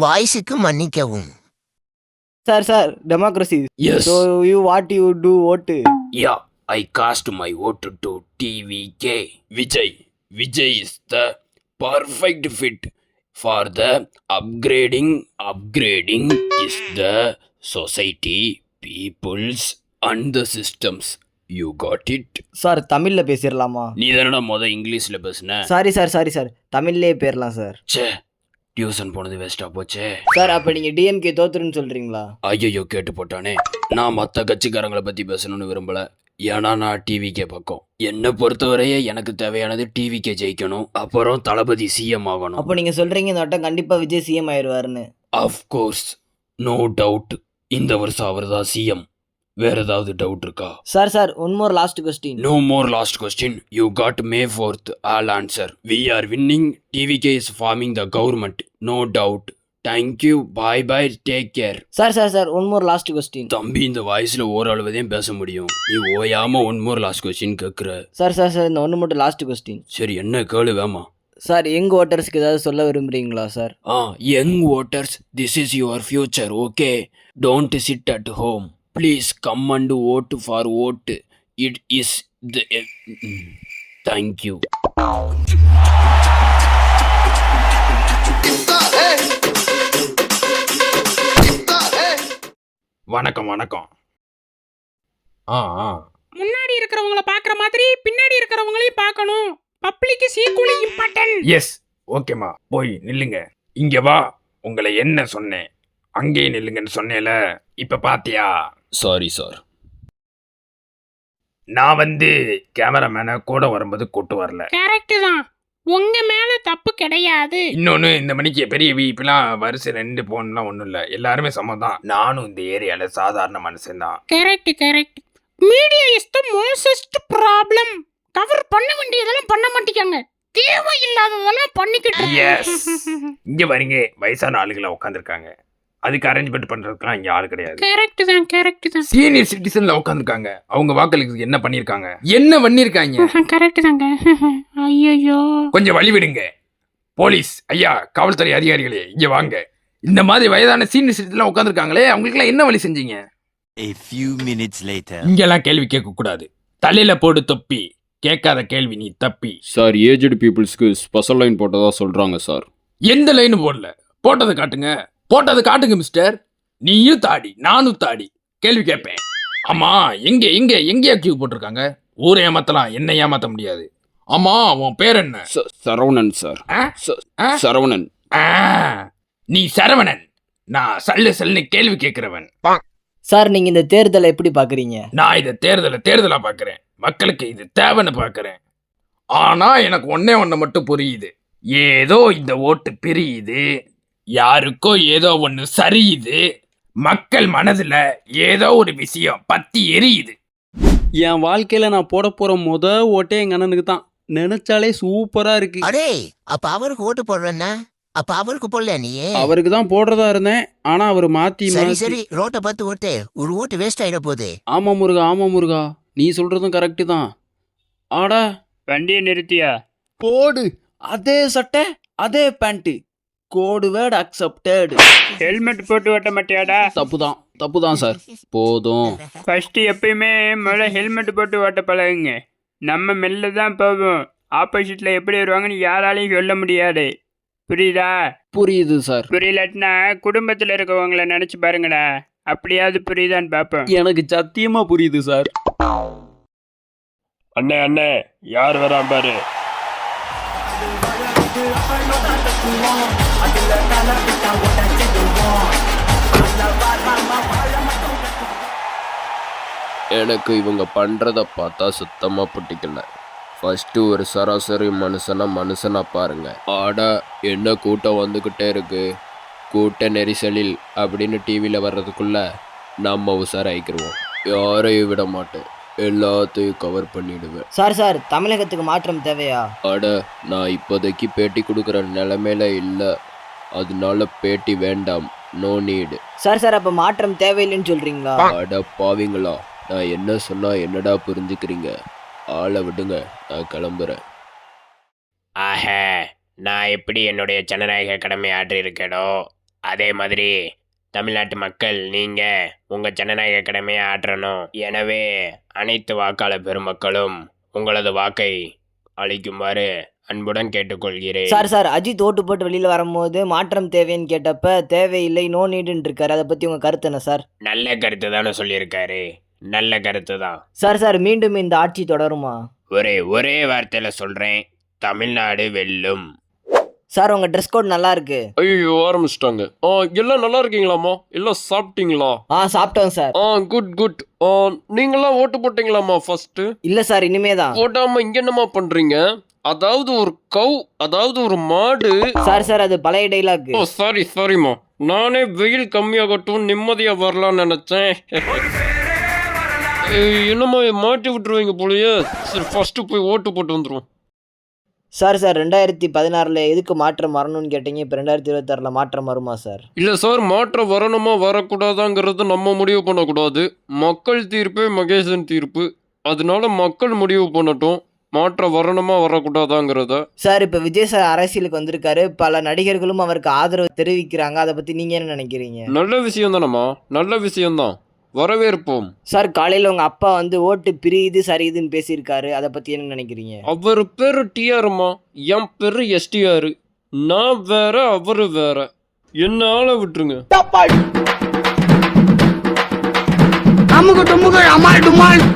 வாய்ஸுக்கு மன்னிக்கவும். Sir, democracy. Yes. So what you do vote? Yeah, I cast my vote to TVK. Vijay. Vijay is the perfect fit for the upgrading. Upgrading is the society, peoples and the systems. You got it? Sir, தமிழ்ல பேசிரலாமா? நீ தானடா இங்கிலீஷ்ல பேசுன. Sorry sir தமிழ்லயே பேரலாம் sir. ச்சே, tuition போனது வேஸ்டா போச்சே. சார் அப்ப நீங்க டிஎம்கே தோத்துருன்னு சொல்றீங்களா? ஐயோ கேட்டு போட்டானே. நான் மற்ற கட்சிக்காரங்களை பத்தி பேசணும்னு விரும்பல. ஏன்னா நான் டிவிக்கே பக்கம். என்னை பொறுத்தவரையே எனக்கு தேவையானது டிவிக்கே ஜெயிக்கணும், அப்புறம் தளபதி சிஎம் ஆகணும். அப்போ நீங்க சொல்றீங்க இந்த வட்டம் கண்டிப்பா விஜய் சிஎம் ஆயிடுவாருன்னு? Of course, no doubt. இந்த வருஷம் அவர் தான் சிஎம். வேற ஏதாவது டவுட் இருக்கா? Sir one more last question. No more last question. You got May 4th. I'll answer. We are winning. TVK is forming the government. No doubt. Thank you. Bye. Take care. Sir one more last question. தம்பி, இந்த வாய்ஸ்ல ஓரளவுதான் பேச முடியும். நீ ஓயாம one more last question கேட்குற. Sir இந்த ஒன்று மட்டும் லாஸ்ட் கொஸ்டின். சரி, என்ன கேளு வேமா. சார் யங் ஓட்டர்ஸ்க்கு ஏதாவது சொல்ல விரும்புறீங்களா sir? Young voters, this is your future. Okay, don't chit at home. Please come and vote for vote. It is the... Thank you. வணக்கம். முன்னாடி இருக்கிறவங்கள பாக்குற மாதிரி பின்னாடி இருக்கிறவங்களையும் பார்க்கணும். Public is equally important. Yes, ஓகேம்மா, போய் நில்லுங்க. இங்க வா. உங்களை என்ன சொன்னேன்? அங்கேயே நில்லுங்கன்னு சொன்னேல, இப்ப பாத்தியா? Sorry sir. நான் கேமராமேனை கூட வரும்போது கூட்டு வரல. கரெக்ட் தான், உங்க மேல தப்பு கிடையாது. இன்னொன்னு, இந்த மணிக்கு பெரிய வீப்பெல்லாம் வரிசை 2 போன்லாம் ஒன்றும் இல்லை, எல்லாருமே சமம் தான். நானும் இந்த ஏரியால சாதாரண மனுஷன் தான். Correct. Media is the most problem. Cover பண்ண வேண்டியதெல்லாம் பண்ண மாட்டேங்காங்க, தேவையில்லாததெல்லாம் பண்ணிக்கிட்டு. எஸ், இங்க வரீங்க, வயசான ஆளுகளை உட்காந்துருக்காங்க. அதுக்கு அரேஞ்ச்மெண்ட் பண்றதுக்குலாம் இங்க ஆள் கிடையாது. கரெக்ட் தான். சீனியர் சிட்டிசன்ல உட்காந்துருக்காங்க. அவங்க வாக்களிக்கு என்ன பண்ணிருக்காங்க? கரெக்ட் தாங்க. ஐயோ, கொஞ்சம் வழி விடுங்க. போலீஸ் ஐயா, காவல்துறை அதிகாரிகளே, இங்க வாங்க. இந்த மாதிரி வயதான சீனியர் சிட்டிசன்லாம் உட்காந்துருக்காங்களே, அவங்களுக்குலாம் என்ன வழி செஞ்சீங்க? A few minutes later. இங்கெல்லாம் கேள்வி கேட்க கூடாது. தலையில போடு தொப்பி. கேட்காத கேள்வி நீ தப்பி. சார், ஏஜ்டு பீப்புள்ஸ்க்கு ஸ்பெஷல் லைன் போட்டதா சொல்றாங்க சார். எந்த லைன் போடல, போட்டதை காட்டுங்க மிஸ்டர். நீயும் தாடி, நானும் தாடி. கேள்வி கேட்பேன். ஆமா, எங்க கியூ போட்டிருக்காங்க? ஊரை ஏமாத்தலாம், என்ன ஏமாத்த முடியாது. ஆமா, உன் பேர் என்ன? சரவணன் சார். சரவணன். நீ சரவணன். நான் சல்லுன்னு கேள்வி கேட்கிறவன். சார் நீங்க இந்த தேர்தலை எப்படி பாக்குறீங்க? நான் இதை தேர்தலா பாக்குறேன். மக்களுக்கு இது தேவைன்னு பாக்குறேன். ஆனா எனக்கு ஒண்ணு மட்டும் புரியுது. ஏதோ இந்த ஓட்டு பிரியுது, யாருக்கோ ஏதோ ஒண்ணு சரியுது, மக்கள் மனதுல ஏதோ ஒரு விஷயம் பத்தி எரியுது. என் வாழ்க்கையில நான் போட போற ஓட்டே எங்க அண்ணனுக்கு தான். நினைச்சாலே சூப்பரா இருக்கு. அடே, அப்ப அவருக்கு ஓட்டு போடுறேன்னா அப்ப அவருக்கு போடல நீயே? அவருக்கு தான் போடுறதா இருந்தேன், ஆனா அவர் மாத்தி சரி ரோட்டை பார்த்து ஓட்டு. ஒரு ஓட்டு வேஸ்ட் ஆயிட போகுது. ஆமா முருகா, நீ சொல்றதும் கரெக்டு தான். ஆடா, வண்டியை நிறுத்தியா? போடு. அதே சட்டை அதே pant, code word accepted. Helmet போட்டு ஓட்ட மாட்டியாடா? தப்பு தான் சார். போதும். ஃபர்ஸ்ட் எப்பயுமே முதல்ல ஹெல்மெட் போட்டு ஓட்ட பழகுங்க. நம்ம மெல்ல தான் போவோம். ஆப்போசிட்ல எப்படி வருவாங்கன்னு யாராலையும் சொல்ல முடியாது. புரியுதா? புரியுது சார். புரியலட்டினா குடும்பத்தில் இருக்கவங்கள நினைச்சு பாருங்கடா, அப்படியாவது புரியுதான்னு பார்ப்போம். எனக்கு சத்தியமா புரியுது சார். அண்ணே யார் வரான் பாரு. எனக்கு இவங்க பண்றத பார்த்தா சுத்தமா பிடிக்கல. ஃபர்ஸ்ட் ஒரு சராசரி மனுஷனா பாருங்க. ஆடா, என்ன கூட்டம் வந்துகிட்டே இருக்கு, கூட்ட நெரிசலில் அப்படின்னு டிவியில் வர்றதுக்குள்ள நம்ம உசாராயிக்கிருவோம். யாரையும் விட மாட்டேன், எல்லாத்தையும் கவர் பண்ணிடுவேன். சார் தமிழகத்துக்கு மாற்றம் தேவையா? அட, நான் இப்போதைக்கு பேட்டி கொடுக்குற நிலைமையில இல்லை, அதனால பேட்டி வேண்டாம். No need. சார் அப்ப மாற்றம் தேவையில்லைன்னு சொல்றீங்களா? அட பாவிங்களா, நான் என்ன சொன்னா என்னடா புரிஞ்சுக்கிறீங்க? ஆளை விடுங்க, நான் கிளம்புறேன். நான் எப்படி என்னுடைய ஜனநாயக கடமை ஆற்றியிருக்கேனோ அதே மாதிரி தமிழ்நாட்டு மக்கள் நீங்க உங்க ஜனநாயக கடமையை ஆற்றணும். எனவே அனைத்து வாக்காளர் பெருமக்களும் உங்களது வாக்கை அளிக்குமாறு அன்புடன் கேட்டுக்கொள்கிறேன். சார் அஜித் ஓட்டு போட்டு வெளியில வரும்போது மாற்றம் தேவைன்னு கேட்டப்ப தேவையில்லை நோ நீடுன்னு இருக்காரு. அதை பத்தி உங்க கருத்து என்ன சார்? நல்ல கருத்து தானே சொல்லியிருக்காரு. நல்ல கருத்து தான். சார் மீண்டும் இந்த ஆட்சி தொடருமா? ஒரே வார்த்தையில சொல்றேன், தமிழ்நாடு வெல்லும். சார் உங்க ட்ரெஸ் கோட் நல்லா இருக்கு. ஐயோ ஆரம்பிச்சிட்டாங்க. எல்லாம் நல்லா இருக்கீங்களாமா? எல்லாம் சாப்பிட்டீங்களா? சாப்பிட்டோம் சார். குட். நீங்களாம் ஓட்டு போட்டீங்களாமா ஃபர்ஸ்ட்? இல்ல சார் இனிமேதான். போட்டாம இங்க என்னமா பண்றீங்க? அதாவது ஒரு மாடு. சார் அது பழைய டைலாக். சாரிம்மா, நானே வெயில் கம்மியாகட்டும் நிம்மதியா வரலாம்னு நினைச்சேன். என்னம்மா மாட்டி விட்டுருவீங்க போலயே. சரி ஃபர்ஸ்ட் போய் ஓட்டு போட்டு வந்துருவோம். சார் 2016 எதுக்கு மாற்றம் வரணும்னு கேட்டீங்க. இப்போ 2026 மாற்றம் வருமா சார்? இல்லை சார், மாற்றம் வரணுமா வரக்கூடாதாங்கிறது நம்ம முடிவு பண்ணக்கூடாது. மக்கள் தீர்ப்பே மகேசன் தீர்ப்பு. அதனால மக்கள் முடிவு பண்ணட்டும் மாற்றம் வரணுமா வரக்கூடாதாங்கிறத. சார் இப்போ விஜய் சார் அரசியலுக்கு வந்திருக்காரு. பல நடிகர்களும் அவருக்கு ஆதரவு தெரிவிக்கிறாங்க. அதை பற்றி நீங்கள் என்ன நினைக்கிறீங்க? நல்ல விஷயம் தானம்மா, நல்ல விஷயம்தான், வரவேற்போம். சார் காலையில் உங்கள் அப்பா வந்து ஓட்டு பிரியுது சரியுதுன்னு பேசியிருக்காரு. அதை பற்றி என்ன நினைக்கிறீங்க? அவர் பேரு டிஆர்மா, என் பேரு எஸ்டிஆர். நான் வேற அவரு வேற. என்ன ஆள விட்டுருங்க. அமுகு டுமுகு அமால் டுமால்.